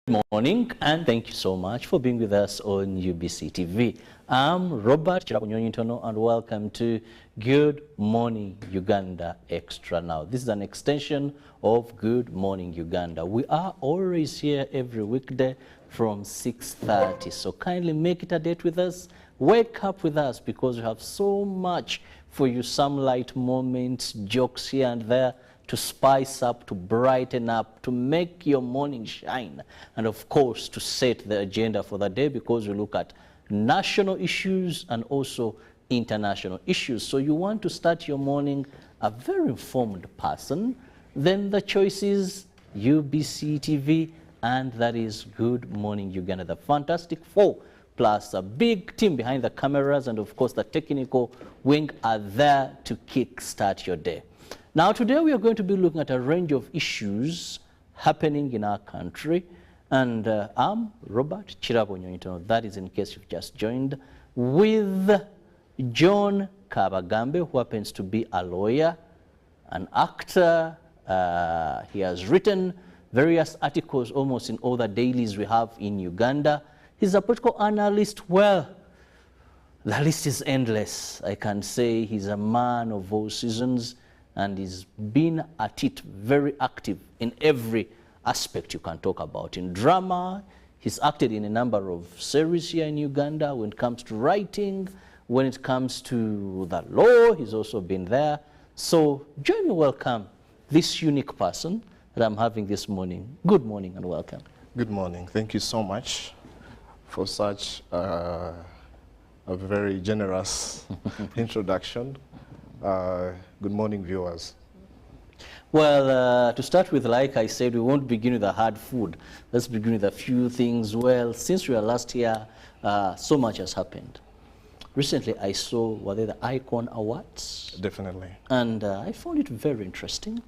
Good morning, and thank you so much for being with us on UBC TV. I'm Robert Chirabunyonitono, and welcome to Good Morning Uganda Extra Now. This is an extension of Good Morning Uganda. We are always here every weekday from 6:30, so kindly make it a date with us. Wake up with us because we have so much for you, some light moments, jokes here and there, to spice up, to brighten up, to make your morning shine, and of course to set the agenda for the day, because we look at national issues and also international issues. So you want to start your morning a very informed person, then the choice is UBC TV, and that is Good Morning Uganda, the Fantastic Four, plus a big team behind the cameras, and of course the technical wing are there to kickstart your day. Now today we are going to be looking at a range of issues happening in our country, and I'm Robert Chirabunyonitono, that is in case you've just joined, with John Kabagambe, who happens to be a lawyer, an actor. He has written various articles almost in all the dailies we have in Uganda. He's a political analyst. Well, the list is endless. I can say he's a man of all seasons, and he's been at it, very active in every aspect you can talk about. In drama, he's acted in a number of series here in Uganda. When it comes to writing, when it comes to the law, he's also been there. So join me, welcome this unique person that I'm having this morning. Good morning and welcome. Good morning. Thank you so much for such a very generous introduction. Good morning, viewers. Well, to start with, like I said, we won't begin with the hard food. Let's begin with a few things. Well, since we were last here, so much has happened. Recently, I saw, were they the Icon Awards? Definitely. And I found it very interesting.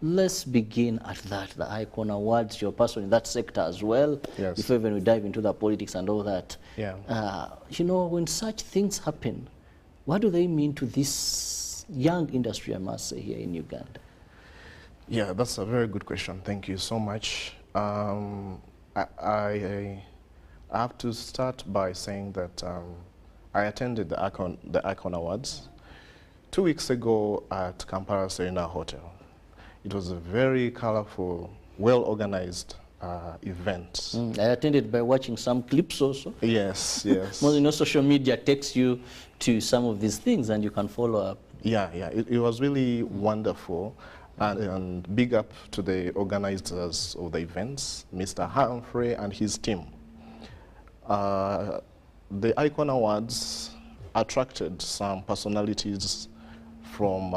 Let's begin at that, the Icon Awards. You're a person in that sector as well. Yes. Before even we dive into the politics and all that. Yeah. You know, when such things happen, what do they mean to this young industry, I must say, here in Uganda? Yeah, that's a very good question. Thank you so much. I have to start by saying that I attended the Icon Awards 2 weeks ago at Kampala Serena Hotel. It was a very colorful, well-organized event. I attended by watching some clips also. Yes, yes. Well, you know, social media takes you to some of these things and you can follow up. Yeah, yeah. It was really wonderful. And big up to the organizers of the events, Mr. Humphrey and his team. The Icon Awards attracted some personalities from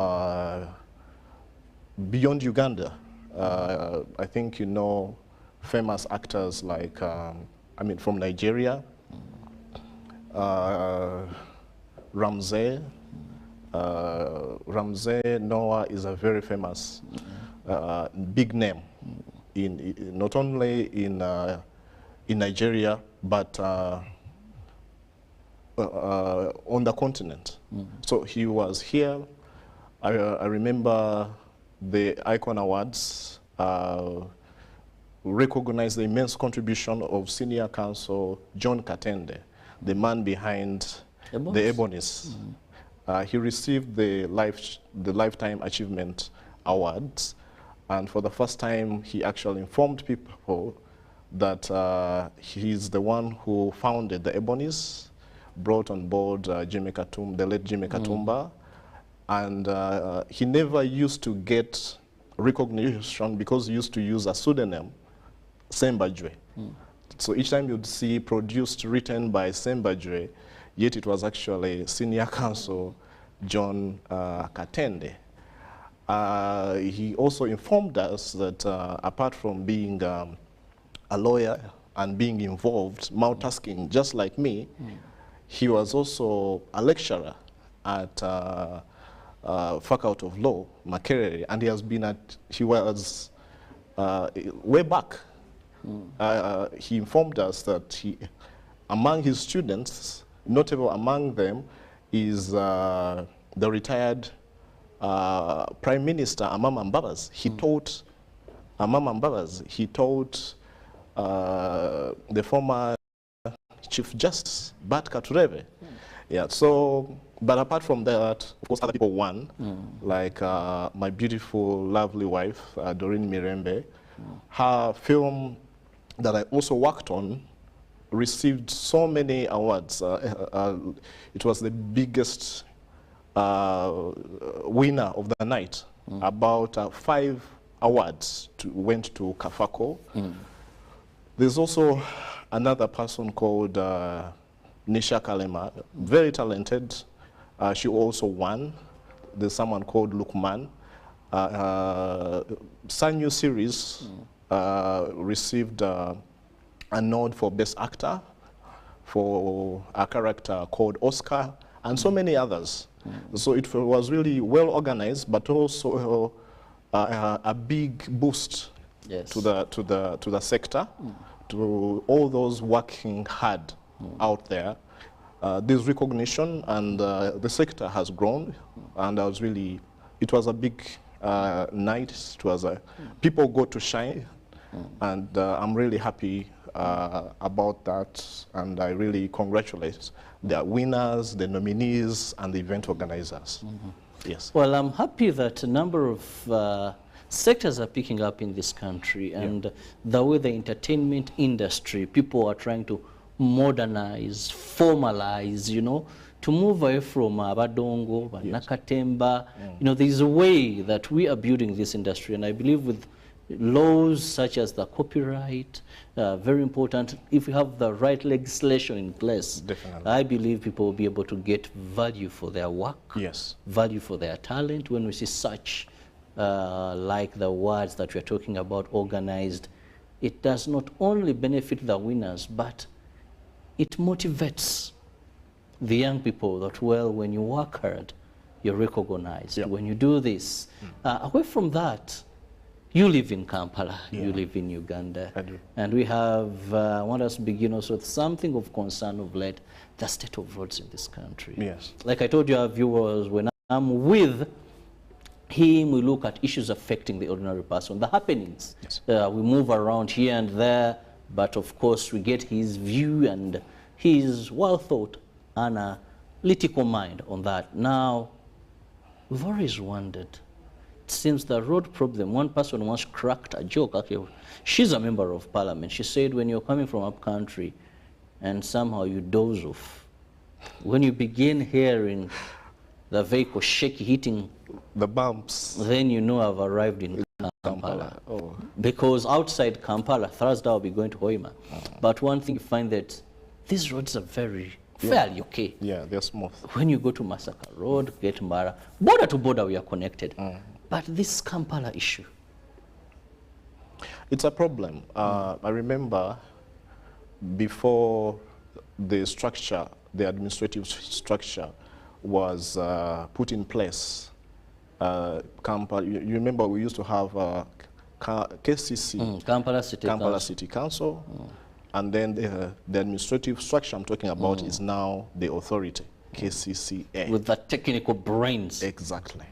beyond Uganda. I think you know famous actors like, from Nigeria, Ramsey Noah is a very famous big name in not only in Nigeria but on the continent. So he was here. I remember the Icon Awards recognized the immense contribution of senior counsel John Katende, the man behind the Ebonies. He received the Lifetime Achievement Awards, and for the first time he actually informed people that he's the one who founded the Ebonies, brought on board Jimmy Katumba, the late Jimmy Katumba, and he never used to get recognition because he used to use a pseudonym, Sembajwe. So each time you'd see produced, written by Sembajwe, yet it was actually senior counsel John Katende. He also informed us that apart from being a lawyer and being involved, multitasking just like me, he was also a lecturer at Faculty of Law, Makerere, and he was way back. He informed us that among his students, notable among them is the retired Prime Minister Amama Mbabazi. He taught Amama Mbabazi. He taught the former Chief Justice, Bat Katurebe. Yeah, so, but apart from that, of course, other people won, like my beautiful, lovely wife, Doreen Mirembe. Her film that I also worked on received so many awards. It was the biggest winner of the night. About 5 awards went to Kafako. There's also another person called Nisha Kalema, very talented. She also won. There's someone called Lukman. Sanyu series received a nod for Best Actor for a character called Oscar, and so many others. So it was really well organized, but also a big boost to the sector, to all those working hard out there. There's recognition, and the sector has grown, and it was a big night. It was people got to shine, and I'm really happy about that, and I really congratulate the winners, the nominees, and the event organizers. Yes. Well, I'm happy that a number of sectors are picking up in this country, and the way the entertainment industry, people are trying to modernize, formalize, you know, to move away from Abadongo, Nakatemba. You know, there's a way that we are building this industry, and I believe with laws such as the copyright, very important. If we have the right legislation in place, I believe people will be able to get value for their work, value for their talent. When we see such, like the words that we're talking about, organized, it does not only benefit the winners, but it motivates the young people that, well, when you work hard, you're recognized. When you do this, away from that, you live in Kampala, you live in Uganda. I do. And we have, I want us to begin also with something of concern of late, the state of roads in this country. Yes. Like I told you, our viewers, when I'm with him, we look at issues affecting the ordinary person, the happenings. We move around here and there, but of course we get his view and his well thought analytical mind on that. Now, we've always wondered, it seems the road problem, one person once cracked a joke. Okay, she's a member of parliament. She said, when you're coming from up country and somehow you doze off, when you begin hearing the vehicle shaky, hitting the bumps, then you know I've arrived in Kampala. Because outside Kampala, Thursday I'll be going to Hoima. But one thing you find that these roads are fairly okay. Yeah, they're smooth. When you go to Masaka Road, get Mbara, border to border we are connected. But this Kampala issue, it's a problem. I remember before the structure, the administrative structure was put in place, Kampala, you remember we used to have KCC, Kampala City Council, and then the administrative structure I'm talking about is now the authority, KCCA. With the technical brains. Exactly.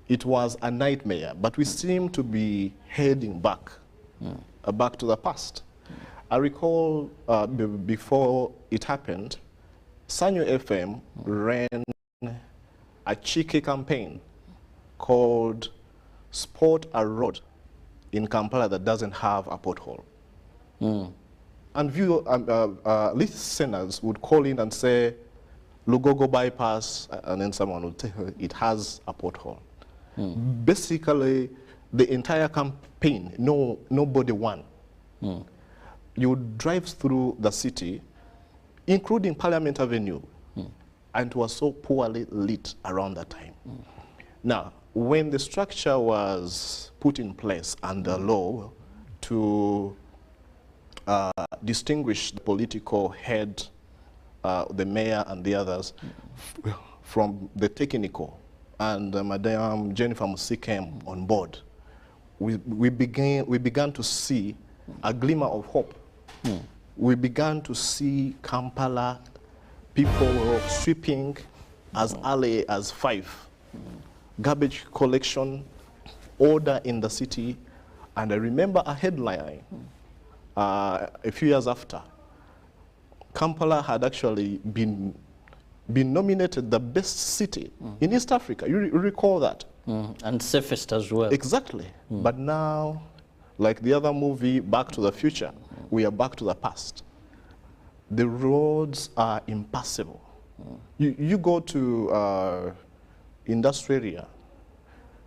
It was a nightmare, but we seem to be heading back, back to the past. I recall before it happened, Sanyo FM ran a cheeky campaign called Sport a Road in Kampala that doesn't have a pothole. And listeners would call in and say, Lugogo bypass, and then someone would tell her it has a pothole. Basically, the entire campaign, nobody won. You drive through the city, including Parliament Avenue, and it was so poorly lit around that time. Now, when the structure was put in place and the law to distinguish the political head, the mayor and the others, from the technical, and Madam Jennifer Musi came on board, we began to see a glimmer of hope. We began to see Kampala people sweeping as early as 5. Garbage collection, order in the city, and I remember a headline a few years after, Kampala had actually been nominated the best city in East Africa. You recall that? And safest as well. Exactly. But now, like the other movie, Back to the Future, we are back to the past. The roads are impassable. You go to industrial area,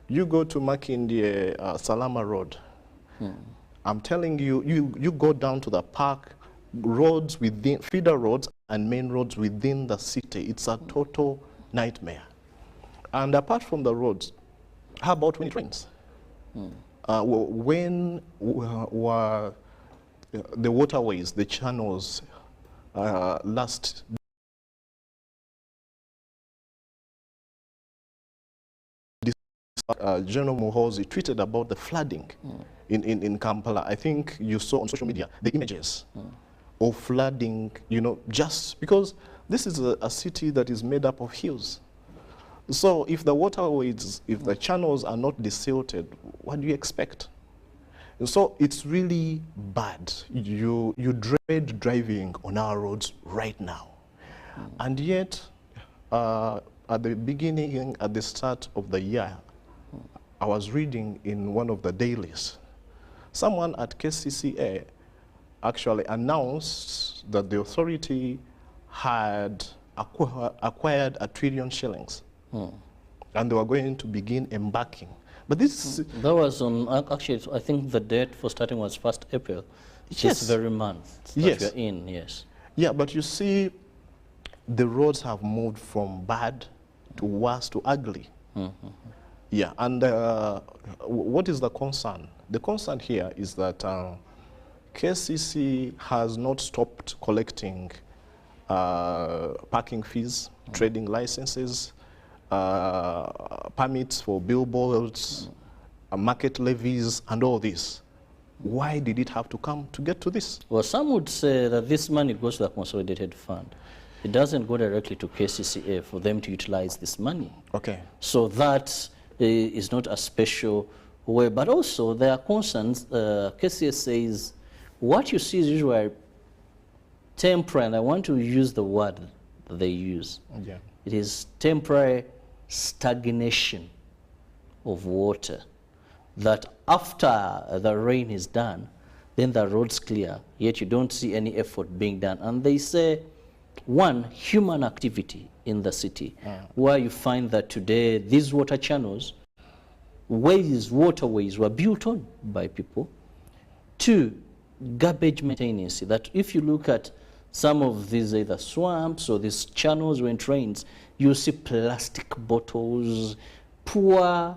you go to Makindye Salama Road. I'm telling you, you go down to the park, roads within, feeder roads and main roads within the city. It's a total nightmare. And apart from the roads, how about when it rains? When the waterways, the channels, last General Muhoozi tweeted about the flooding in Kampala. I think you saw on social media the images of flooding, you know, just because this is a city that is made up of hills. So if the waterways, if the channels are not desilted, what do you expect? And so it's really bad. You dread driving on our roads right now. And yet, at the beginning, at the start of the year, I was reading in one of the dailies, someone at KCCA actually announced that the authority had acquired $1 trillion shillings. And they were going to begin embarking. But this that was on, actually, I think the date for starting was 1st April. Yes. This very month that Yes. we're in, yes. Yeah, but you see, the roads have moved from bad to worse to ugly. Yeah, and what is the concern? The concern here is that KCC has not stopped collecting parking fees, trading licenses, permits for billboards, market levies, and all this. Why did it have to come to get to this? Well, some would say that this money goes to the consolidated fund. It doesn't go directly to KCCA for them to utilize this money. Okay. So that is not a special way. But also, there are concerns. KCCA says what you see is usually temporary, and I want to use the word that they use. Yeah. It is temporary stagnation of water, that after the rain is done, then the roads clear, yet you don't see any effort being done. And they say, one, human activity in the city, where you find that today these water channels, waterways were built on by people. Two, garbage maintenance, that if you look at some of these either swamps or these channels when it rains, you see plastic bottles, poor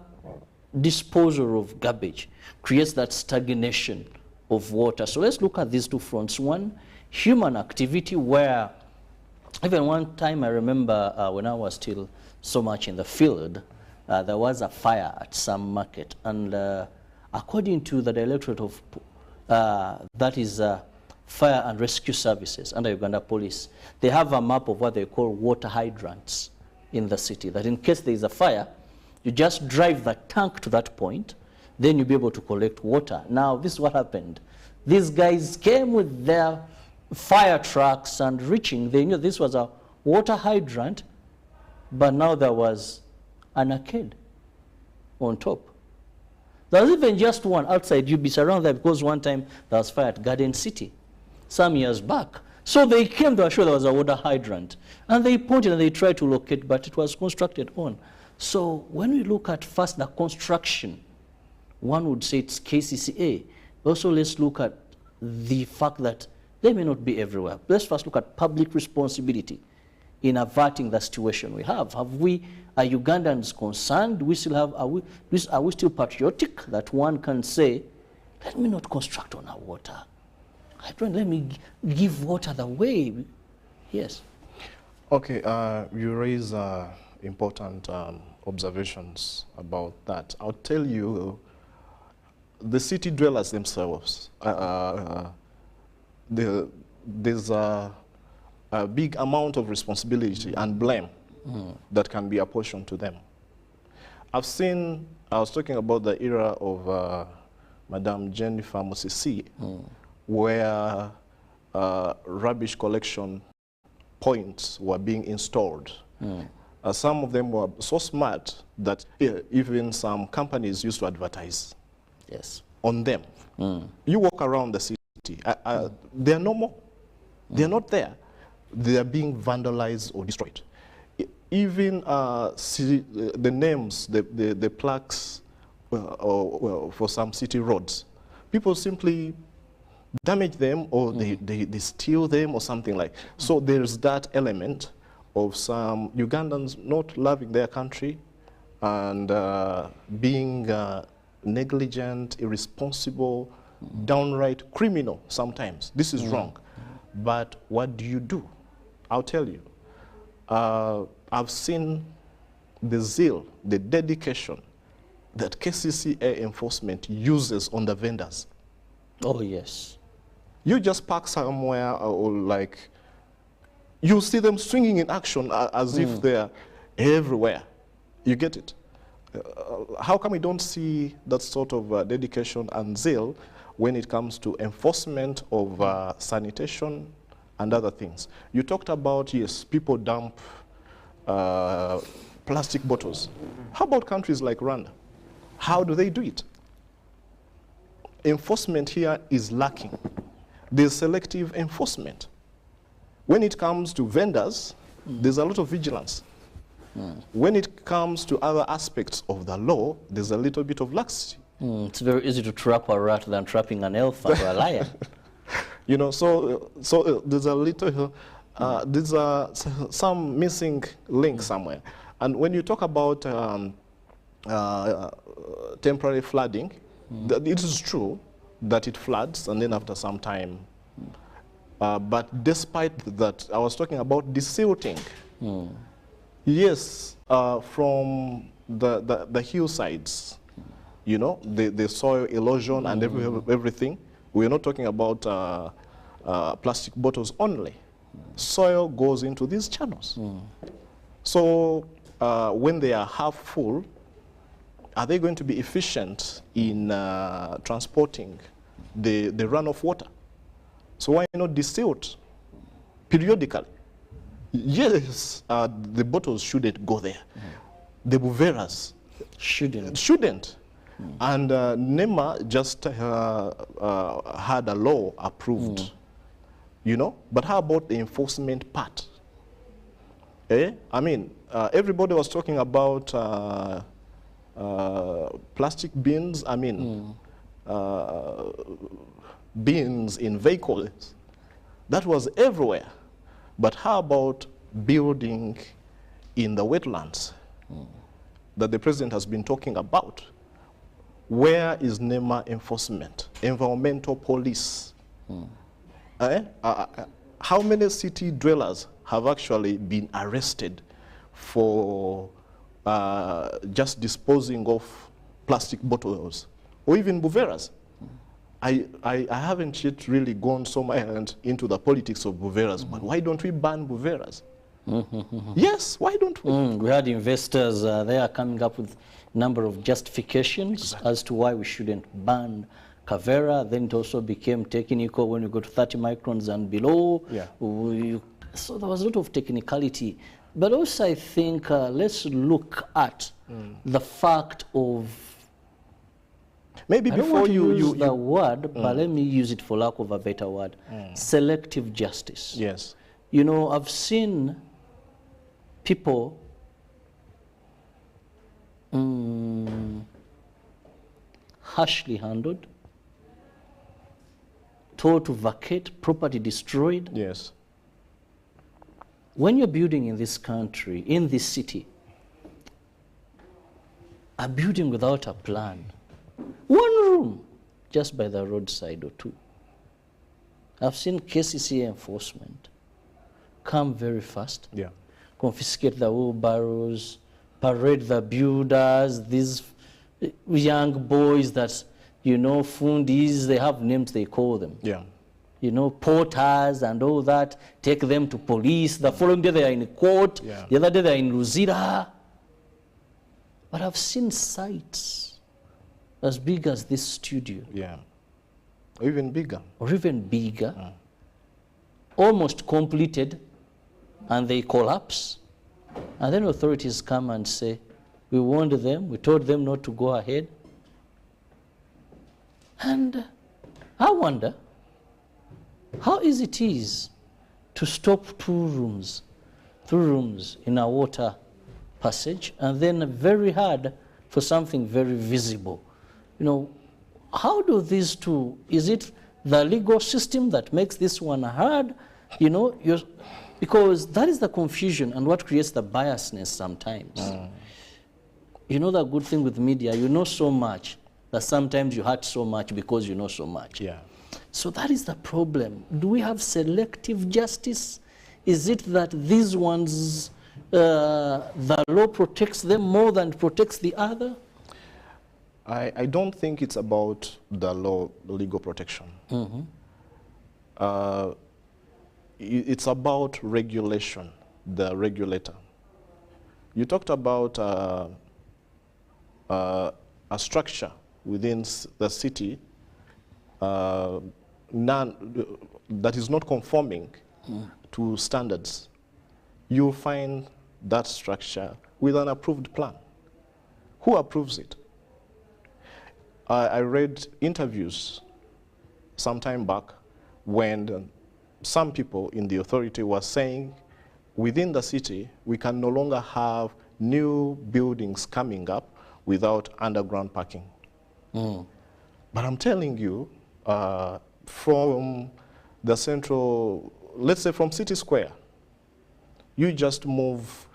disposal of garbage creates that stagnation of water. So let's look at these two fronts. One, human activity, where even one time I remember when I was still so much in the field, there was a fire at some market, and according to the Directorate of that is Fire and Rescue Services under Uganda Police, they have a map of what they call water hydrants in the city, that in case there is a fire, you just drive the tank to that point, then you'll be able to collect water. Now, this is what happened. These guys came with their fire trucks and reaching, they knew this was a water hydrant, but now there was an arcade on top. There was even just one outside UBC around there, because one time there was fire at Garden City some years back. So they came, they were sure there was a water hydrant, and they pointed and they tried to locate, but it was constructed on. So when we look at first the construction, one would say it's KCCA. Also, let's look at the fact that they may not be everywhere. Let's first look at public responsibility in averting the situation we have. Have we, are Ugandans concerned? We still have, are we still patriotic that one can say, let me not construct on our water. Let me give water the way. Yes. Okay, you raise important observations about that. I'll tell you, the city dwellers themselves, there's a big amount of responsibility and blame that can be apportioned to them. I was talking about the era of Madame Jennifer Musisi, where rubbish collection points were being installed. Some of them were so smart that even some companies used to advertise on them. You walk around the city, they are no more. They are not there. They are being vandalized or destroyed. Even the names, the plaques for some city roads, people simply damage them, or they steal them or something like. So there's that element of some Ugandans not loving their country and being negligent, irresponsible, downright criminal sometimes. This is wrong. But what do you do? I'll tell you. I've seen the zeal, the dedication that KCCA enforcement uses on the vendors. Oh, yes. You just park somewhere or like, you see them swinging in action as if they're everywhere. You get it? How come we don't see that sort of dedication and zeal when it comes to enforcement of sanitation and other things? You talked about, yes, people dump plastic bottles. How about countries like Rwanda? How do they do it? Enforcement here is lacking. There's selective enforcement. When it comes to vendors, there's a lot of vigilance. When it comes to other aspects of the law, there's a little bit of laxity. It's very easy to trap a rat than trapping an elephant or a lion. You know, so there's a little, there's some missing link somewhere. And when you talk about temporary flooding, it is true that it floods and then after some time. But despite that, I was talking about desilting. Yes, from the hillsides, you know, the soil erosion and everything. We're not talking about plastic bottles only. Soil goes into these channels. So when they are half full, are they going to be efficient in transporting the runoff water? So why not desilt periodically? Yes, the bottles shouldn't go there. The buveras shouldn't. And NEMA just had a law approved, you know. But how about the enforcement part? I mean, everybody was talking about plastic bins. I mean, bins in vehicles. That was everywhere. But how about building in the wetlands that the president has been talking about? Where is NEMA enforcement, environmental police? How many city dwellers have actually been arrested for just disposing of plastic bottles or even buveras? I haven't yet really gone so much into the politics of buveras, but why don't we ban buveras? Yes, why don't we? We had investors, they are coming up with a number of justifications as to why we shouldn't ban Kavera. Then it also became technical when we go to 30 microns and below. So there was a lot of technicality. But also I think let's look at the fact of, maybe before you use the word, but let me use it for lack of a better word, selective justice. Yes. You know, I've seen people harshly handled, told to vacate, property destroyed. Yes. When you're building in this country, in this city, a building without a plan, one room just by the roadside or two. I've seen KCCA enforcement come very fast, confiscate the wheelbarrows, parade the builders, these young boys that, you know, fundis, they have names they call them. You know, porters and all that, take them to police. The following day they are in court, the other day they are in Luzira. But I've seen sites as big as this studio Or even bigger. Or even bigger, almost completed, and they collapse. And then authorities come and say, we warned them, we told them not to go ahead. And I wonder how easy it is to stop two rooms in a water passage, and then very hard for something very visible. You know, how do these two, is it the legal system that makes this one hard? You know, because that is the confusion and what creates the biasness sometimes. You know, the good thing with media, you know so much that sometimes you hurt so much because you know so much. Yeah. So that is the problem. Do we have selective justice? Is it that these ones, the law protects them more than it protects the other? I don't think it's about the law, legal protection. It's about regulation, the regulator. You talked about a structure within the city that is not conforming to standards. You'll find that structure with an approved plan. Who approves it? I read interviews some time back when some people in the authority were saying within the city we can no longer have new buildings coming up without underground parking. But I'm telling you, from the central, let's say from City Square, you just move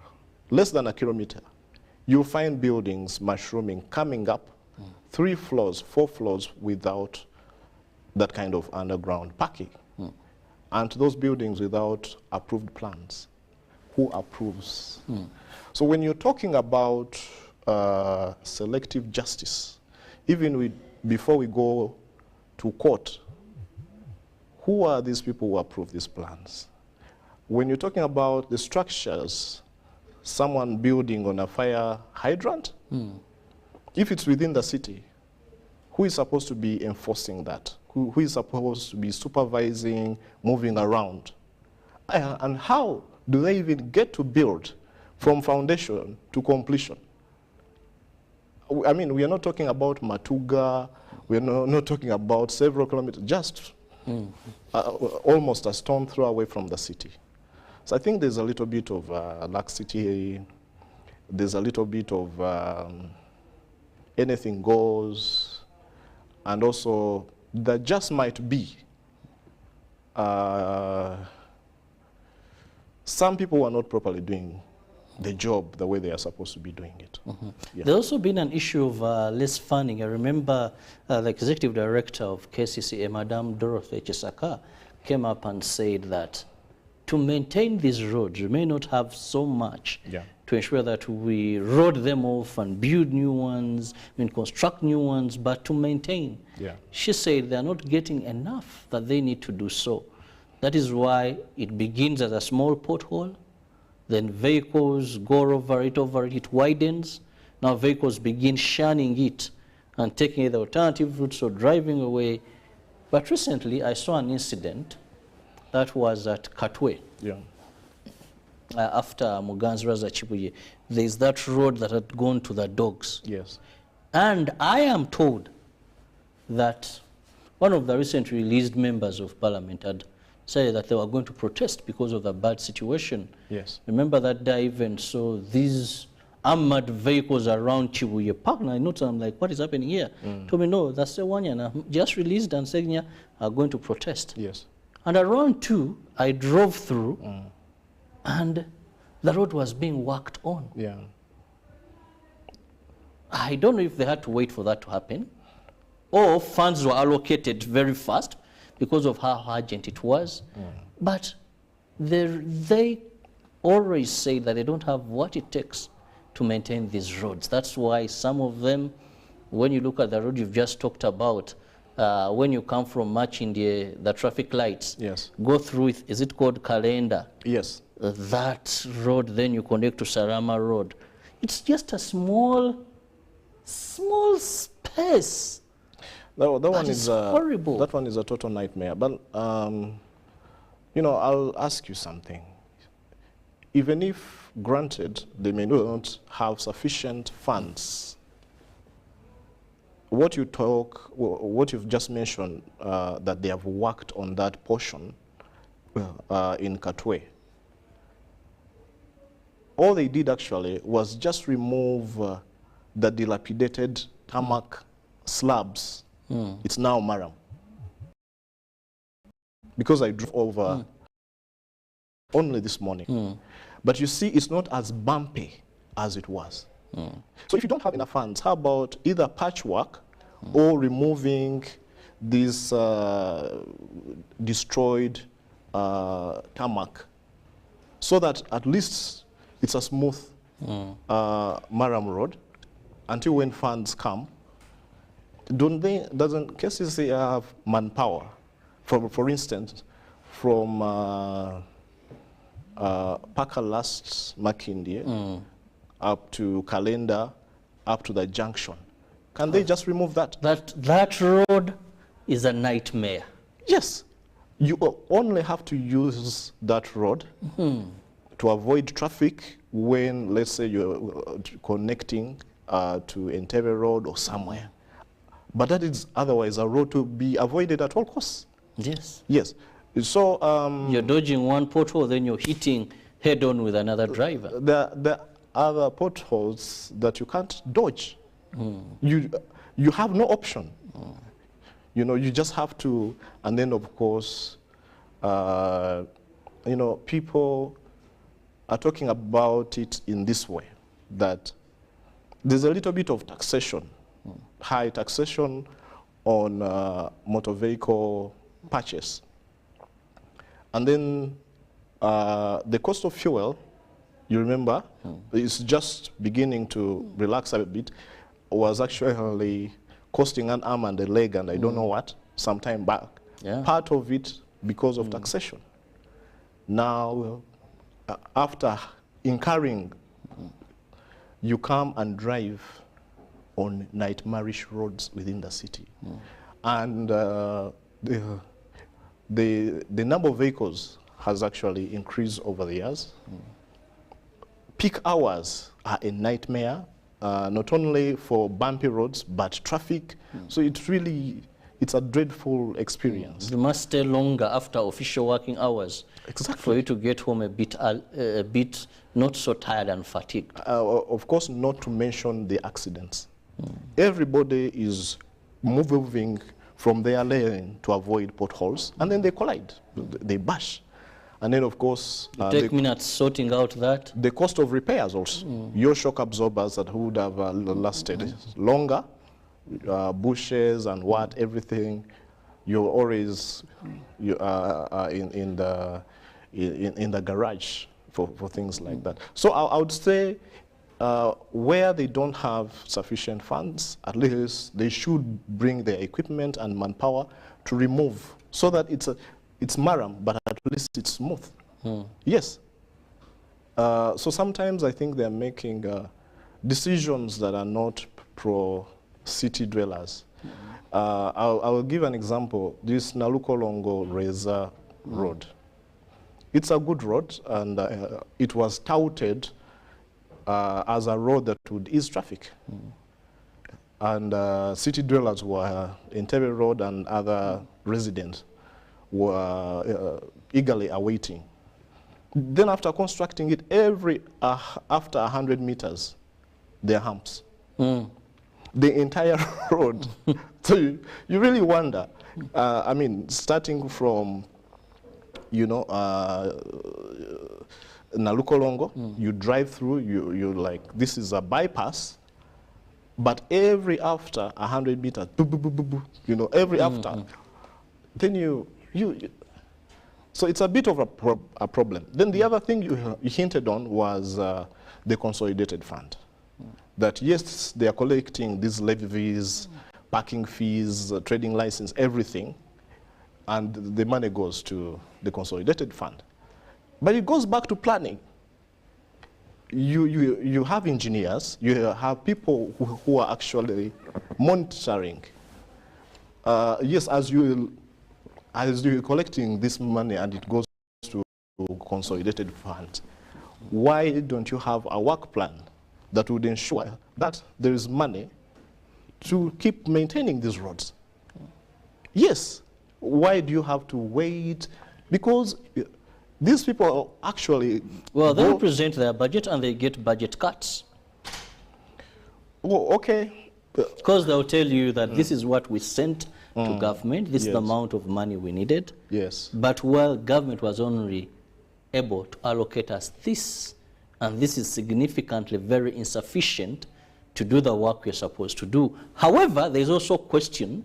less than a kilometer, you'll find buildings mushrooming, coming up 3 floors, 4 floors without that kind of underground parking. And those buildings without approved plans. Who approves? So when you're talking about selective justice, even before we go to court, who are these people who approve these plans? When you're talking about the structures, someone building on a fire hydrant, if it's within the city, who is supposed to be enforcing that? Who is supposed to be supervising, moving around? And how do they even get to build from foundation to completion? I mean, we are not talking about Matuga, we are not talking about several kilometers, just almost a stone throw away from the city. So I think there's a little bit of laxity, there's a little bit of anything goes, and also there just might be some people who are not properly doing the job the way they are supposed to be doing it. Yeah. There's also been an issue of less funding. I remember the executive director of KCCA, Madam Dorothy Chisaka, came up and said that to maintain these roads, we may not have so much to ensure that we road them off and build new ones, construct new ones, but to maintain. She said they're not getting enough, that they need to do so. That is why it begins as a small pothole, then vehicles go over it, it widens. Now vehicles begin shunning it and taking either alternative routes or driving away. But recently I saw an incident that was at Katwe. After Muganziraza Chibuye, there's that road that had gone to the dogs. And I am told that one of the recently released members of parliament had said that they were going to protest because of the bad situation. Remember that day even saw these armored vehicles around Chibuye Park, and I noticed, I'm like, what is happening here? Told me, no, that's the one year just released and saying are going to protest. And around 2, I drove through, and the road was being worked on. I don't know if they had to wait for that to happen, or funds were allocated very fast because of how urgent it was. But they always say that they don't have what it takes to maintain these roads. That's why some of them, when you look at the road you've just talked about, when you come from Machindi, the traffic lights, go through it, is it called Kalenda? That road, then you connect to Sarama Road. It's just a small space. That one is horrible. That one is a total nightmare. But you know, I'll ask you something. Even if, granted, they may not have sufficient funds, what you've just mentioned, that they have worked on that portion in Katwe, all they did actually was just remove the dilapidated tarmac slabs. It's now Maram. Because I drove over only this morning. But you see, it's not as bumpy as it was. So if you don't have enough funds, how about either patchwork or removing this destroyed tarmac so that at least it's a smooth Maram road until when funds come. Doesn't cases they have manpower? For instance, from Paka Last Makindye up to Kalenda, up to the junction. Can they just remove that? That road is a nightmare. Yes. You only have to use that road to avoid traffic when, let's say, you're connecting to Entebbe Road or somewhere. But that is otherwise a road to be avoided at all costs. Yes. Yes. So you're dodging one pothole, then you're hitting head-on with another driver. The other potholes that you can't dodge. You have no option. You know, you just have to, and then of course, you know, people are talking about it in this way, that there's a little bit of taxation, high taxation on motor vehicle purchase. And then the cost of fuel, you remember, is just beginning to relax a bit, was actually costing an arm and a leg and I don't know what, some time back. Yeah. Part of it because of taxation. Now, after incurring, you come and drive on nightmarish roads within the city. And the number of vehicles has actually increased over the years. Peak hours are a nightmare, not only for bumpy roads, but traffic. So it's a dreadful experience. You must stay longer after official working hours. Exactly. For you to get home a bit not so tired and fatigued. Of course, not to mention the accidents. Everybody is moving from their lane to avoid potholes, and then they collide, they bash. And then, of course, take minutes sorting out that. The cost of repairs also. Your shock absorbers that would have lasted longer, bushes and everything, you're always in the garage for things like that. So I would say where they don't have sufficient funds, at least they should bring their equipment and manpower to remove, so that it's Maram, but at least it's smooth. Yes. So sometimes I think they're making decisions that are not pro-city dwellers. I'll give an example. This Nalukolongo Reza Road. It's a good road, and it was touted as a road that would ease traffic. And city dwellers were Entebbe Road and other residents were eagerly awaiting. Then after constructing it, after 100 meters, there are humps. The entire road. So you really wonder, I mean, starting from, you know, Nalukolongo, you drive through, you're like, this is a bypass, but after 100 meters, boo, boo, boo, boo, boo, you know, after, then so it's a bit of a problem. Then the other thing you hinted on was the consolidated fund. That yes, they are collecting these levies, parking fees, trading license, everything, and the money goes to the consolidated fund. But it goes back to planning. You have engineers, you have people who are actually monitoring yes, as you're collecting this money and it goes to consolidated funds, why don't you have a work plan that would ensure that there is money to keep maintaining these roads? Yes. Why do you have to wait? Because these people actually... Well, they present their budget and they get budget cuts. Oh, okay. Because they'll tell you that this is what we sent to government, this is the amount of money we needed. Yes. But well, government was only able to allocate us this, and this is significantly very insufficient to do the work we're supposed to do. However, there's also a question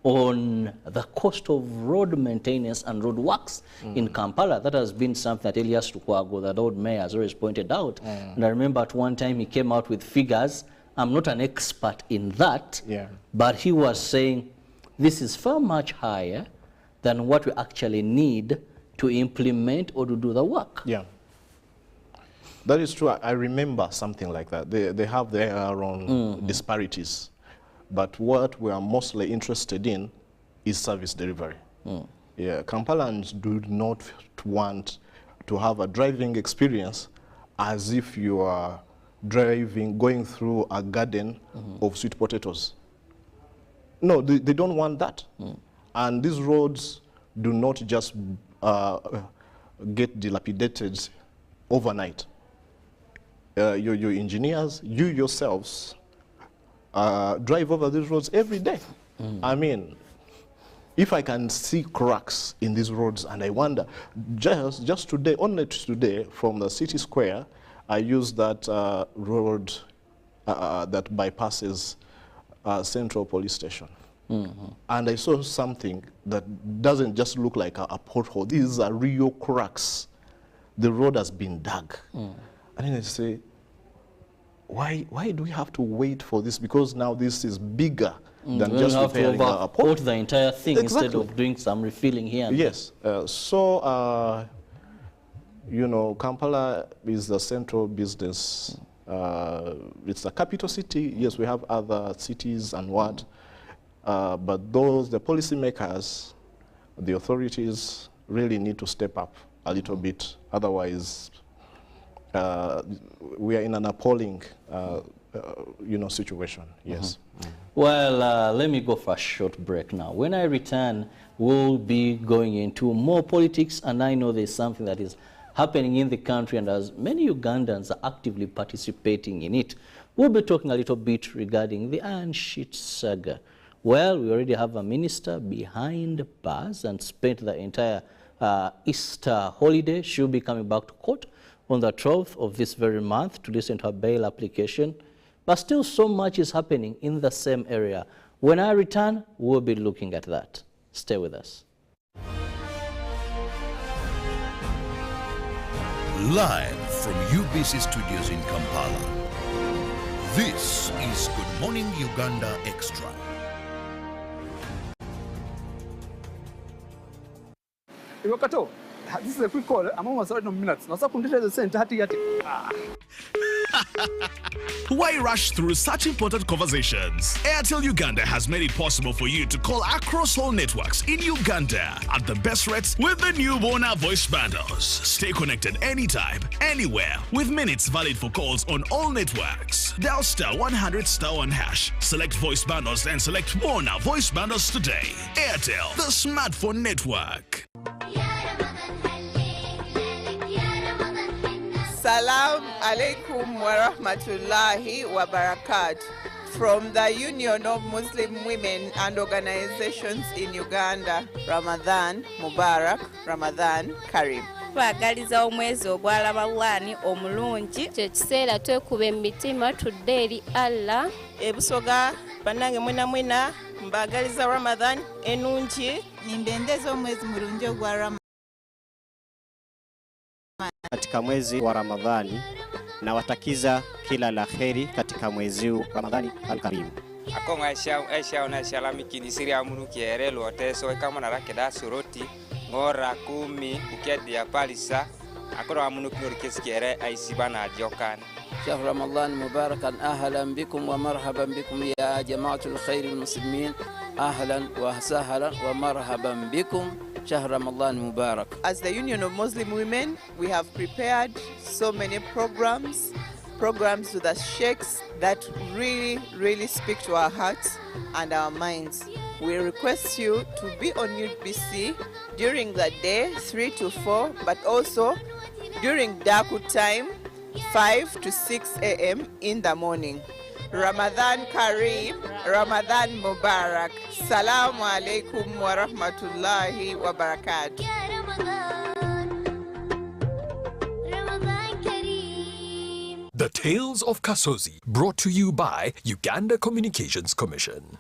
on the cost of road maintenance and road works in Kampala. That has been something that Elias Lukwago, the Lord Mayor, has always pointed out. And I remember at one time he came out with figures. I'm not an expert in that, but he was saying this is far much higher than what we actually need to implement or to do the work. Yeah. That is true. I remember something like that. They have their own disparities. But what we are mostly interested in is service delivery. Yeah, Kampalans do not want to have a driving experience as if you are going through a garden of sweet potatoes. No, they don't want that. And these roads do not just get dilapidated overnight. Your engineers, you yourselves, drive over these roads every day. I mean, if I can see cracks in these roads, and I wonder, just today, only today, from the city square, I used that road that bypasses Central Police Station. And I saw something that doesn't just look like a pothole. These are real cracks. The road has been dug. And then I say, why do we have to wait for this? Because now this is bigger than just repairing a pot. The entire thing instead of doing some refilling here. Yes. You know, Kampala is the central business. It's the capital city. Yes, we have other cities and what. But the policymakers, the authorities really need to step up a little bit. Otherwise, we are in an appalling, situation. Yes. Well, let me go for a short break now. When I return, we'll be going into more politics, and I know there's something that is happening in the country, and as many Ugandans are actively participating in it, we'll be talking a little bit regarding the Iron Sheet saga. Well, we already have a minister behind bars and spent the entire Easter holiday. She'll be coming back to court on the 12th of this very month to listen to her bail application. But still so much is happening in the same area. When I return, we'll be looking at that. Stay with us. Live from UBC Studios in Kampala, this is Good Morning Uganda Extra. This is a quick call. I'm almost out of minutes. Why rush through such important conversations? Airtel Uganda has made it possible for you to call across all networks in Uganda at the best rates with the new Bona voice bundles. Stay connected anytime, anywhere, with minutes valid for calls on all networks. Dial *100*1#. Select voice bundles and select Bona voice bundles today. Airtel, the smartphone network. Salam alaikum wa rahmatullahi wa barakatuh. From the Union of Muslim Women and Organizations in Uganda, Ramadan Mubarak, Ramadan Karim. Twagaliza omwezi ogwa Ramadani omulungi kye kiseera twekuba emitima tudde eri Allah. Ebusoga bannange mwena mbagaliza Ramadan enungi nimbendeza omwezi mulungi ogwa Ramadan. Katika mwezi wa Ramadhani na watakiza kila la kheri katika mwezi wa Ramadhani al-Karim. Akonga aisha na shalami kinisiri amunu kierelo oteso kama na rakeda suroti ngora 10 ukedi ya palisa akoro amunu kinorikesi kiere aisibana adiokan. شهر رمضان مباركا أهلا بكم ومرحبا بكم يا جماعة الخير المسلمين أهلا وسهلا ومرحبا بكم شهر رمضان مبارك. As the Union of Muslim Women, we have prepared so many programs to the sheikhs that really speak to our hearts and our minds. We request you to be on UBC during the day 3 to 4, but also during Daku time 5 to 6 a.m. in the morning. Ramadan Kareem, Ramadan Mubarak. Salamu alaikum wa rahmatullahi wa barakatuh. The Tales of Kasozi, brought to you by Uganda Communications Commission.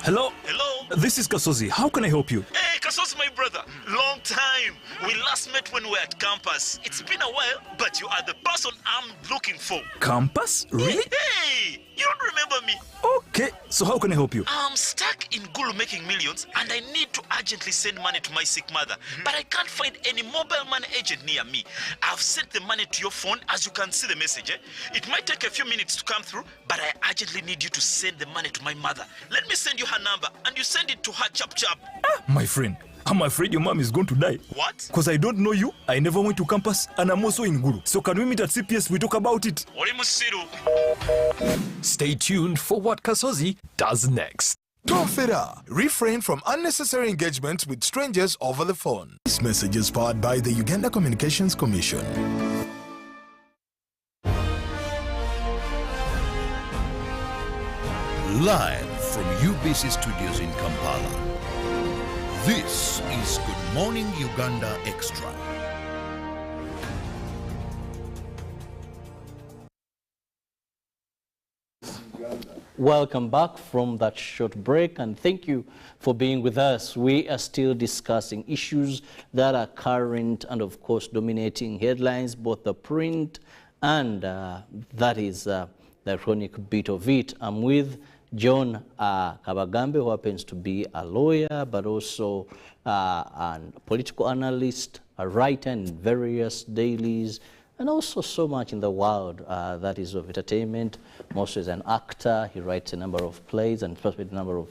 Hello? Hello? This is Kasozi. How can I help you? Hey, Kasozi, my brother. Long time. We last met when we were at campus. It's been a while, but you are the person I'm looking for. Campus? Really? Hey, you don't remember me? Okay, so how can I help you? I'm stuck in Gulu making millions, and I need to urgently send money to my sick mother. But I can't find any mobile money agent near me. I've sent the money to your phone, as you can see the message. It might take a few minutes to come through, but I urgently need you to send the money to my mother. Let me send you her number, and you send it to her chap. My friend, I'm afraid your mom is going to die. What? Because I don't know you, I never went to campus, and I'm also in Gulu. So can we meet at CPS, we talk about it? Stay tuned for what Kasozi does next. Tofera, refrain from unnecessary engagement with strangers over the phone. This message is powered by the Uganda Communications Commission. Live from UBC Studios in Kampala. This is Good Morning Uganda Extra. Welcome back from that short break, and thank you for being with us. We are still discussing issues that are current and, of course, dominating headlines, both the print and that is the electronic bit of it. I'm with John Kabagambe, who happens to be a lawyer, but also a political analyst, a writer in various dailies, and also so much in the world that is of entertainment. Mostly as an actor, he writes a number of plays and especially a number of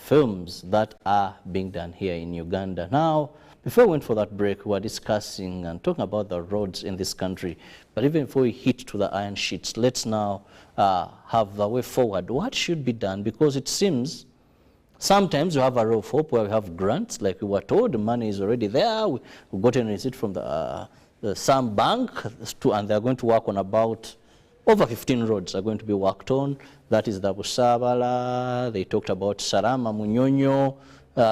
films that are being done here in Uganda. Now, before we went for that break, we were discussing and talking about the roads in this country. But even before we hit to the iron sheets, let's now have the way forward. What should be done? Because it seems sometimes you have a ray of hope where we have grants, like we were told, the money is already there. We got a receipt from some bank, and they're going to work on about over 15 roads are going to be worked on. That is the Busabala, they talked about Sarama, Munyonyo,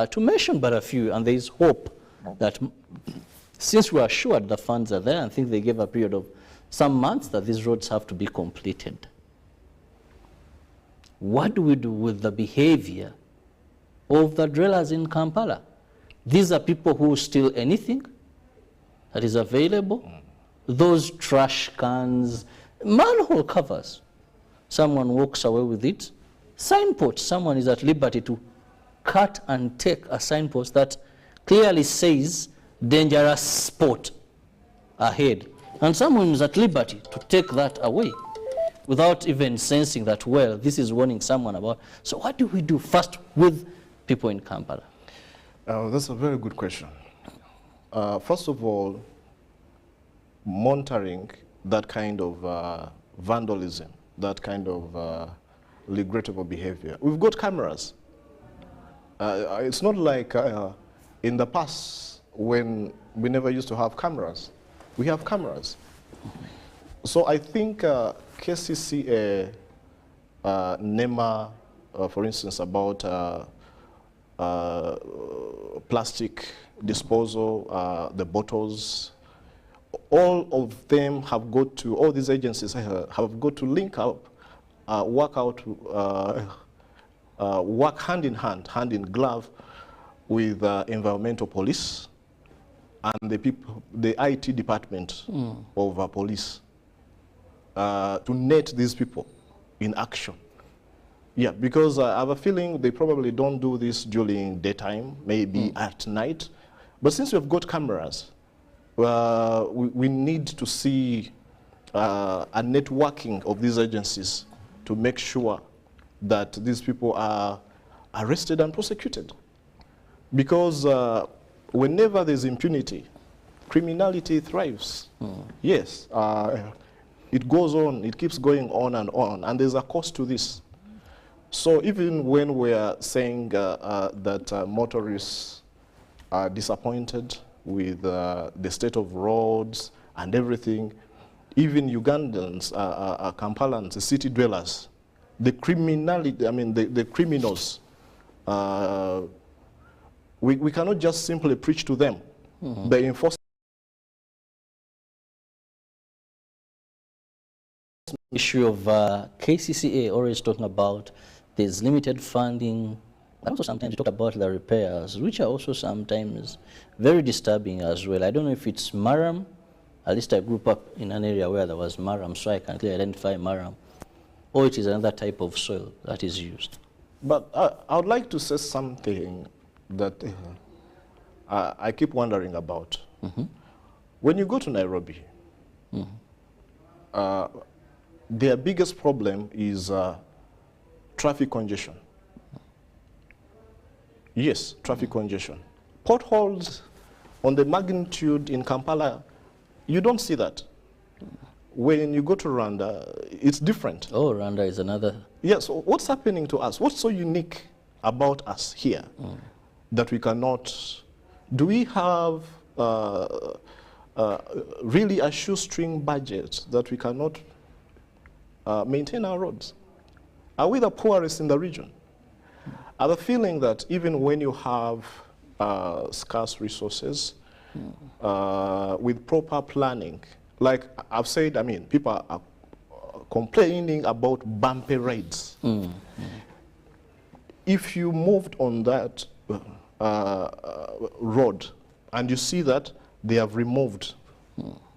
to mention but a few, and there is hope that since we are assured the funds are there, I think they gave a period of some months that these roads have to be completed. What do we do with the behavior of the drillers in Kampala? These are people who steal anything that is available. Those trash cans, manhole covers, someone walks away with it. Signposts, someone is at liberty to cut and take a signpost that clearly says dangerous spot ahead. And someone is at liberty to take that away without even sensing that, well, this is warning someone about. So what do we do first with people in Kampala? That's a very good question. First of all, monitoring that kind of vandalism, that kind of regrettable behavior. We've got cameras. It's not like in the past when we never used to have cameras. We have cameras. So I think KCCA, NEMA, for instance, about plastic disposal, the bottles, all of them have got to, all these agencies have got to link up, work hand in hand, hand in glove with environmental police and the people, the IT department of police to net these people in action. Yeah, because I have a feeling they probably don't do this during daytime, maybe at night. But since we've got cameras, we need to see a networking of these agencies to make sure that these people are arrested and prosecuted. Because whenever there's impunity, criminality thrives. Yes, it goes on, it keeps going on, and there's a cost to this. So even when we are saying that motorists are disappointed with the state of roads and everything, even Ugandans, Kampalans, the city dwellers, the criminality, I mean the criminals, we cannot just simply preach to them. The enforcement issue of KCCA always talking about there's limited funding. Also sometimes you talk about the repairs, which are also sometimes very disturbing as well. I don't know if it's Maram. At least I grew up in an area where there was Maram, so I can clearly identify Maram. Or it is another type of soil that is used. But I would like to say something that I keep wondering about. When you go to Nairobi, their biggest problem is traffic congestion. Yes, traffic congestion. Potholes on the magnitude in Kampala, you don't see that. When you go to Rwanda, it's different. Oh, Rwanda is another. Yes, so what's happening to us? What's so unique about us here that we cannot? Do we have really a shoestring budget that we cannot maintain our roads? Are we the poorest in the region? I have a feeling that even when you have scarce resources, with proper planning, like I've said, I mean, people are complaining about bumpy roads. If you moved on that road and you see that they have removed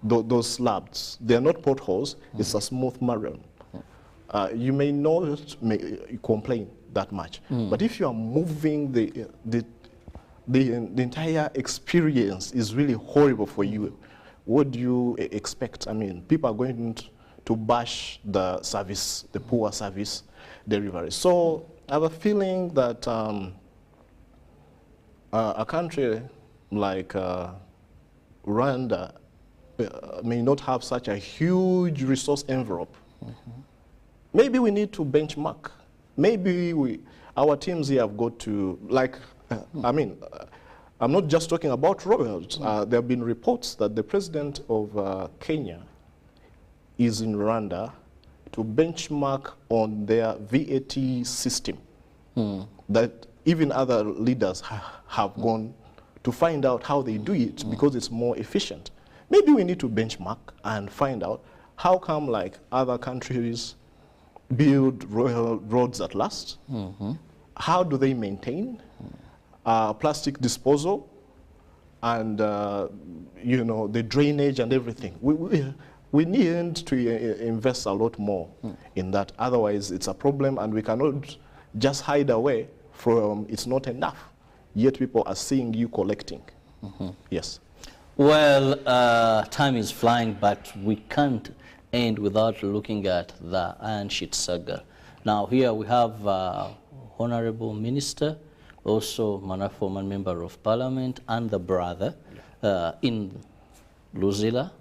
those slabs, they are not potholes, it's a smooth marron. You may not complain that much, but if you are moving the entire experience is really horrible for you, what do you expect? I mean, people are going to bash the service, the poor service delivery. So I have a feeling that a country like Rwanda may not have such a huge resource envelope. Maybe we need to benchmark. Maybe our teams here have got to, like, I mean, I'm not just talking about roads. There have been reports that the president of Kenya is in Rwanda to benchmark on their VAT system that even other leaders have gone to find out how they do it because it's more efficient. Maybe we need to benchmark and find out how come like other countries build roads that last. How do they maintain plastic disposal and you know, the drainage and everything? We need to invest a lot more in that. Otherwise, it's a problem, and we cannot just hide away from it's not enough. Yet people are seeing you collecting. Yes. Well, time is flying, but we can't end without looking at the Iron Sheet saga. Now, here we have Honorable Minister, also former Member of Parliament, and the brother in Luzila.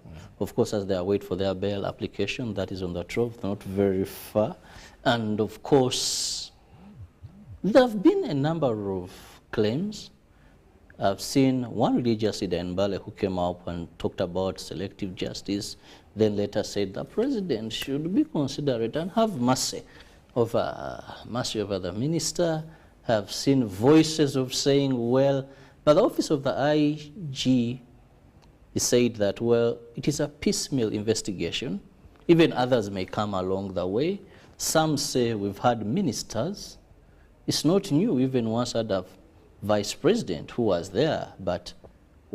Of course, as they await for their bail application, that is on the 12th, not very far. And of course, there have been a number of claims. I've seen one religious leader in Bale who came up and talked about selective justice, then later said the president should be considerate and have mercy over the minister. Have seen voices of saying, well, but the office of the IG said that, well, it is a piecemeal investigation. Even others may come along the way. Some say we've had ministers. It's not new, even once had a vice president who was there, but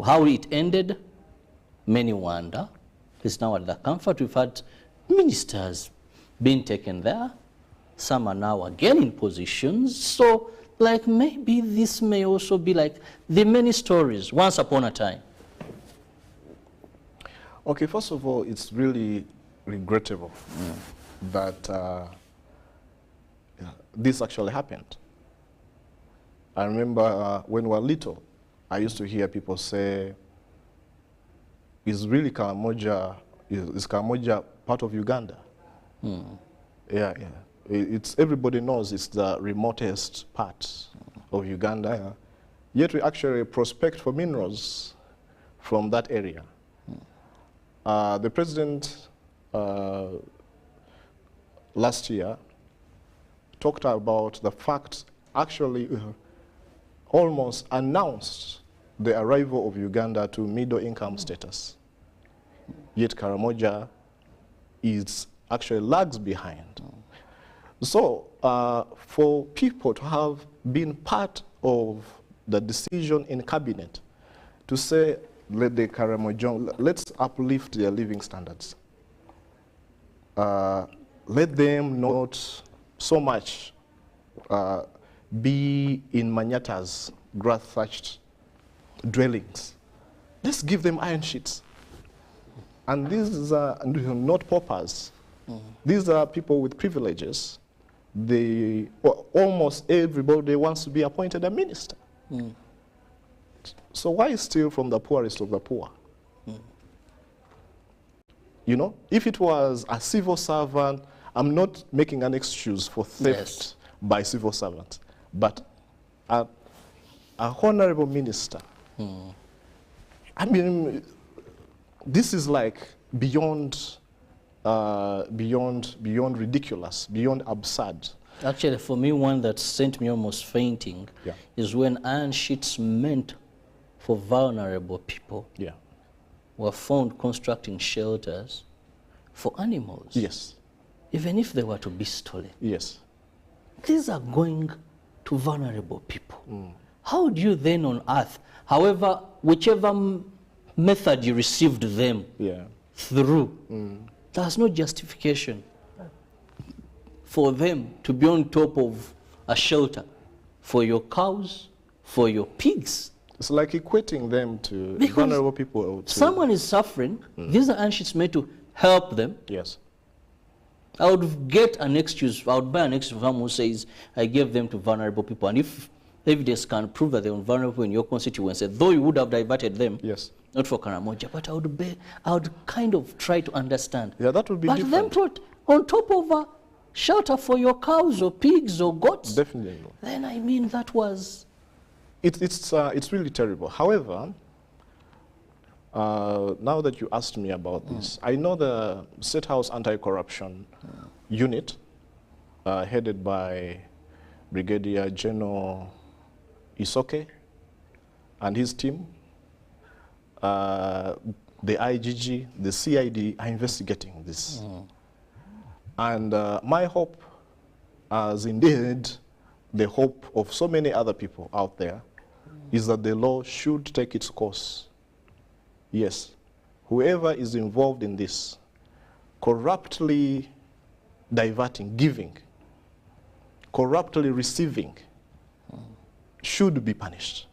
how it ended, many wonder. It's now at the comfort. We've had ministers being taken there. Some are now again in positions. So, like, maybe this may also be like the many stories once upon a time. Okay, first of all, it's really regrettable that this actually happened. I remember when we were little, I used to hear people say, is really Karamoja, is Karamoja part of Uganda? Yeah, yeah. It's, everybody knows it's the remotest part of Uganda. Yeah. Yet we actually prospect for minerals from that area. The president last year talked about the fact, actually almost announced the arrival of Uganda to middle income status. Yet Karamoja is actually lags behind. So for people to have been part of the decision in cabinet to say, let the Karamoja, let's uplift their living standards. Let them not so much be in Manyatta's grass-thatched dwellings. Let's give them iron sheets. And these are not paupers. These are people with privileges. They, well, almost everybody wants to be appointed a minister. So why steal from the poorest of the poor? You know, if it was a civil servant, I'm not making an excuse for theft by civil servants, but a honorable minister. I mean, this is like beyond ridiculous, beyond absurd. Actually, for me, one that sent me almost fainting is when iron sheets meant for vulnerable people were found constructing shelters for animals. Yes. Even if they were to be stolen. Yes. These are going to vulnerable people. How do you then on earth, however, whichever method you received them through, there's no justification for them to be on top of a shelter for your cows, for your pigs. It's like equating them to vulnerable people. Someone is suffering. These are sheets made to help them. Yes. I would get an excuse, I would buy an excuse for someone who says, I gave them to vulnerable people. And if evidence can prove that they were vulnerable in your constituency, though you would have diverted them, not for Karamoja, but I would kind of try to understand. Yeah, that would be different. But then put on top of a shelter for your cows or pigs or goats. Definitely. Then I mean that was... It's really terrible. However, now that you asked me about this, I know the State House Anti-Corruption Unit, headed by Brigadier General Isoke and his team, the IGG, the CID are investigating this. And my hope, as indeed the hope of so many other people out there, is that the law should take its course. Yes, whoever is involved in this, corruptly diverting, giving, corruptly receiving, should be punished.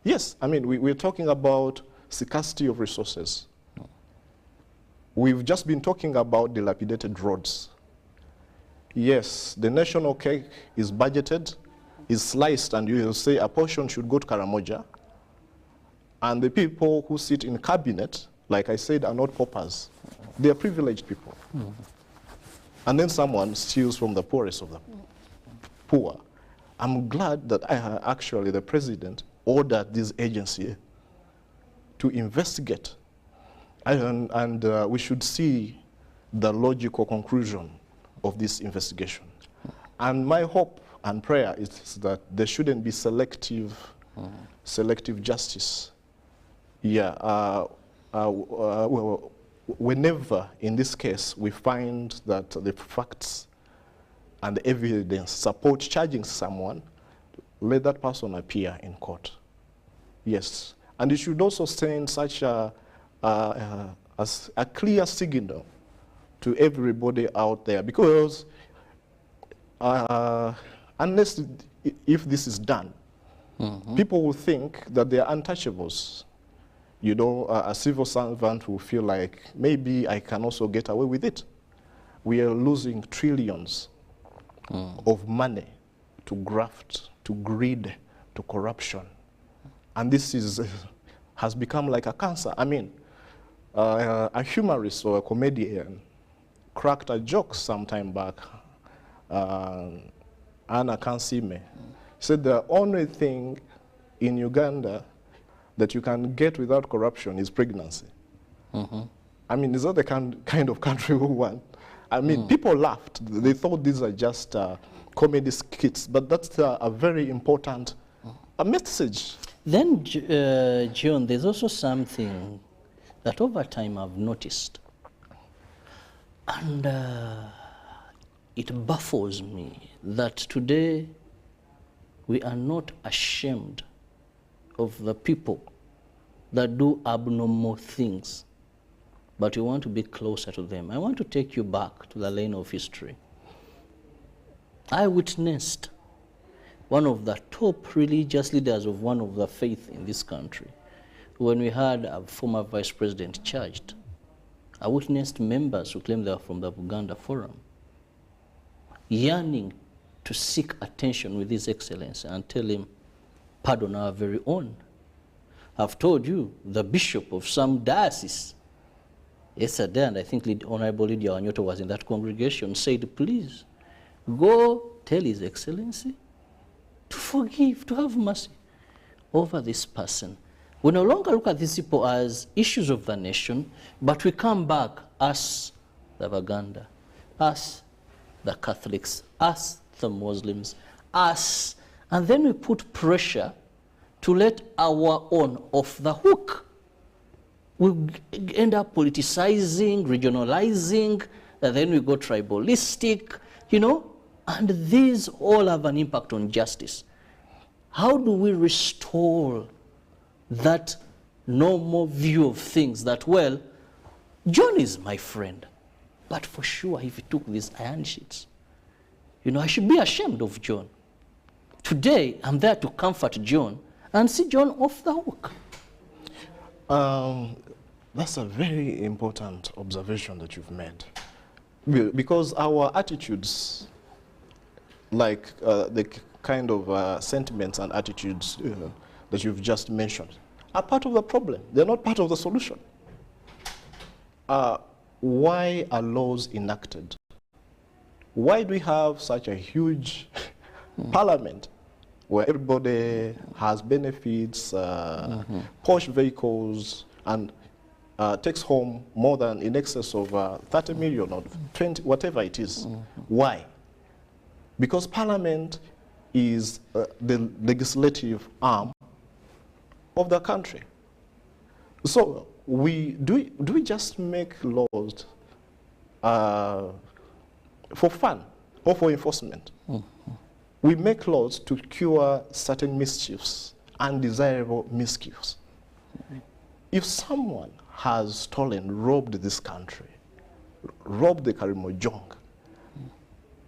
Yes, I mean, we're talking about scarcity of resources. We've just been talking about dilapidated roads. Yes, the national cake is budgeted, is sliced, and you will say a portion should go to Karamoja. And the people who sit in cabinet, like I said, are not paupers. They are privileged people. And then someone steals from the poorest of the poor. I'm glad that actually the president ordered this agency to investigate. And we should see the logical conclusion of this investigation. And my hope and prayer is that there shouldn't be selective justice. Yeah, whenever in this case we find that the facts and the evidence support charging someone, let that person appear in court. Yes, and it should also send such a clear signal to everybody out there, because unless if this is done, people will think that they are untouchables. You know, a civil servant will feel like maybe I can also get away with it. We are losing trillions of money to graft, to greed, to corruption. And this has become like a cancer. I mean, a humorist or a comedian cracked a joke some time back, Anna Kansime, said the only thing in Uganda that you can get without corruption is pregnancy. I mean, is that the kind of country we want? I mean, people laughed. They thought these are just comedy skits, but that's a very important message. Then, John, there's also something that over time I've noticed, and it baffles me that today we are not ashamed of the people that do abnormal things, but we want to be closer to them. I want to take you back to the lane of history. I witnessed one of the top religious leaders of one of the faith in this country. When we had a former vice president charged, I witnessed members who claimed they were from the Uganda Forum yearning to seek attention with His Excellency and tell him, pardon our very own. I've told you, the bishop of some diocese yesterday, and I think Honorable Lydia Wanyoto was in that congregation, said, please, go tell His Excellency to forgive, to have mercy over this person. We no longer look at these people as issues of the nation, but we come back, us, the Baganda, us, the Catholics, us, the Muslims, us, and then we put pressure to let our own off the hook. We end up politicizing, regionalizing, and then we go tribalistic, you know, and these all have an impact on justice. How do we restore that normal view of things that, well, John is my friend, but for sure if he took these iron sheets, you know, I should be ashamed of John. Today, I'm there to comfort John and see John off the hook. That's a very important observation that you've made. Because our attitudes, like the kind of sentiments and attitudes that you've just mentioned, are part of the problem. They're not part of the solution. Why are laws enacted? Why do we have such a huge parliament where everybody has benefits, posh vehicles, and takes home more than in excess of 30 million or 20, whatever it is? Why? Because parliament is the legislative arm of the country. So do we just make laws for fun or for enforcement? We make laws to cure certain mischiefs, undesirable mischiefs. If someone has stolen, robbed this country, robbed the Karimojong,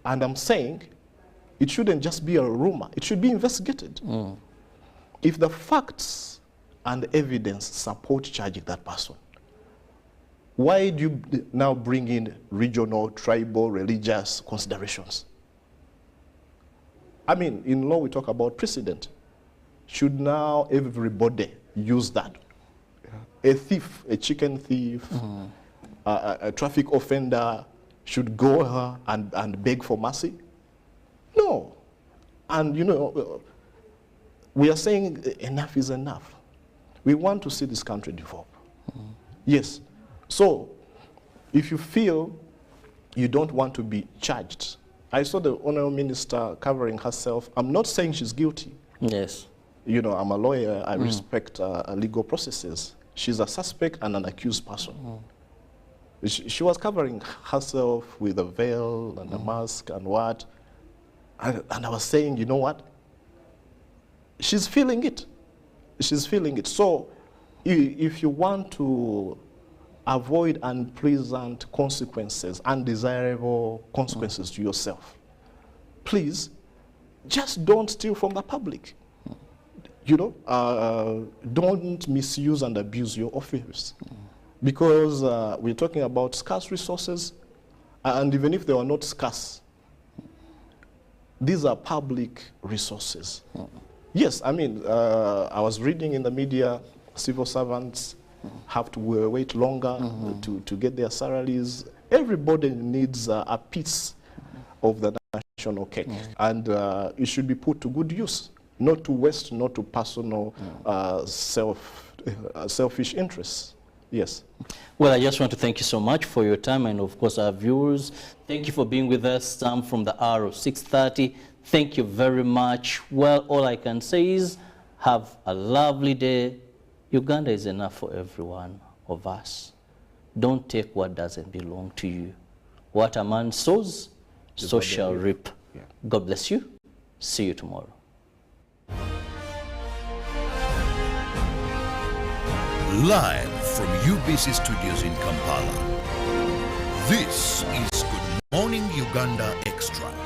and I'm saying it shouldn't just be a rumor, it should be investigated. If the facts and evidence support charging that person, why do you now bring in regional, tribal, religious considerations? I mean, in law we talk about precedent. Should now everybody use that? A thief, a chicken thief, a traffic offender should go and beg for mercy? No. And you know, we are saying enough is enough. We want to see this country develop. Yes. So, if you feel you don't want to be charged, I saw the Honourable Minister covering herself. I'm not saying she's guilty. Yes. You know, I'm a lawyer. I respect legal processes. She's a suspect and an accused person. She was covering herself with a veil and a mask and what. And I was saying, you know what? She's feeling it. She's feeling it. So if you want to avoid unpleasant consequences, undesirable consequences to yourself, please, just don't steal from the public. You know, don't misuse and abuse your office. Because we're talking about scarce resources, and even if they are not scarce, these are public resources. Yes, I mean, I was reading in the media, civil servants have to wait longer to get their salaries. Everybody needs a piece of the national cake, and it should be put to good use, not to waste, not to personal selfish interests. Yes. Well, I just want to thank you so much for your time, and of course our viewers. Thank you for being with us from the hour of 6:30. Thank you very much. Well, all I can say is have a lovely day. Uganda is enough for every one of us. Don't take what doesn't belong to you. What a man sows, so shall reap. Yeah. God bless you. See you tomorrow. Live from UBC Studios in Kampala, this is Good Morning Uganda Extra.